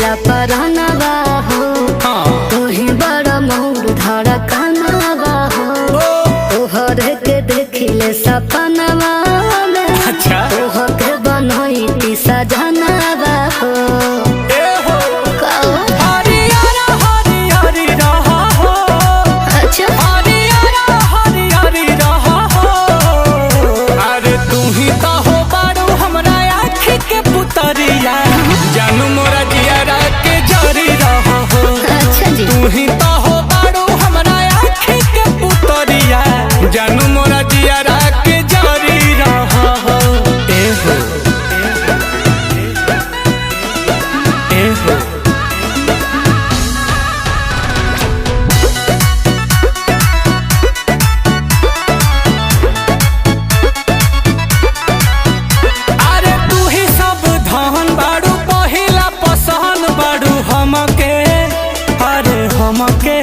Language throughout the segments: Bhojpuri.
ला परानवा हो तू ही बड़ा मोर धड़कनवा हो तोहर के देखिले सपनवा में तोहर के बनैती सजनवा हो जानू मोरा जियारा के जरी रहा हो। अच्छा जी तू ही तो हो बारू हमरा आँखी के पुतरिया जानू मोरा जियारा के जरी रहा हो। ए हो ए हो हमके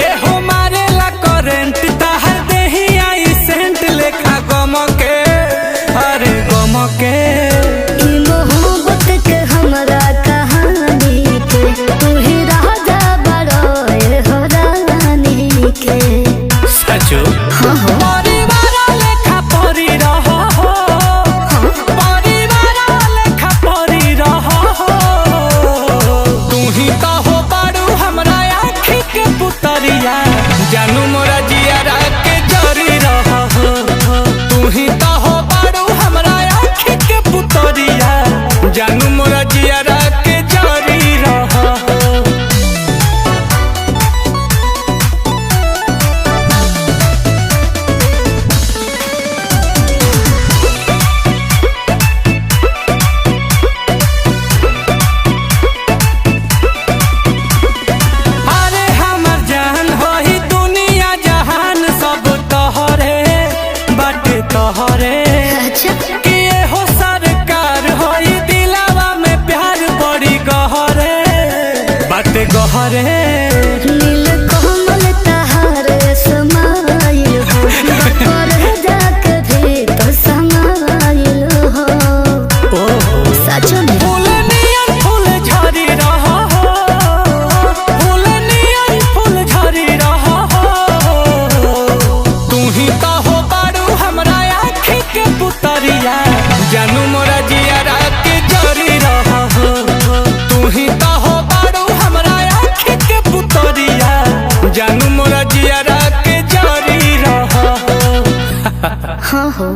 ए हो मारेला करेंट तहर देही आई सेंट लेखा गमके अरे गमके ई मोहब्बत के हमरा कहानी के तू ही राजा बड़ो ए हो रानी के सचो परिवार लेखा परी रहा हो परिवार लेखा परी रहा हो तू ही तो हो जानू मोरा जियारा के जरी रहा हो। तू ही तो हो बारू हमरा आँखी के पुतरिया जानू मोरा जियारा के जरी रहा हो। तोहरे किए हो सरकार होई दिलावा में प्यार बड़ी गहरे बाटे गहरे नील कमल तहारे समाइल हो बकर जाके भी तो समाइल हो सचो में फूल नियन फूल झरी रहा हो फूल नियन फूल झरी रहा हो तू ही तो हो बारू हमरा के पुतरिया जानू मोरा जियारा के जरी रहा हो। तू ही तो हो बारू हमरा आँखी के पुतरिया जानू मोरा जियारा के जरी रहा हो। हाँ हो।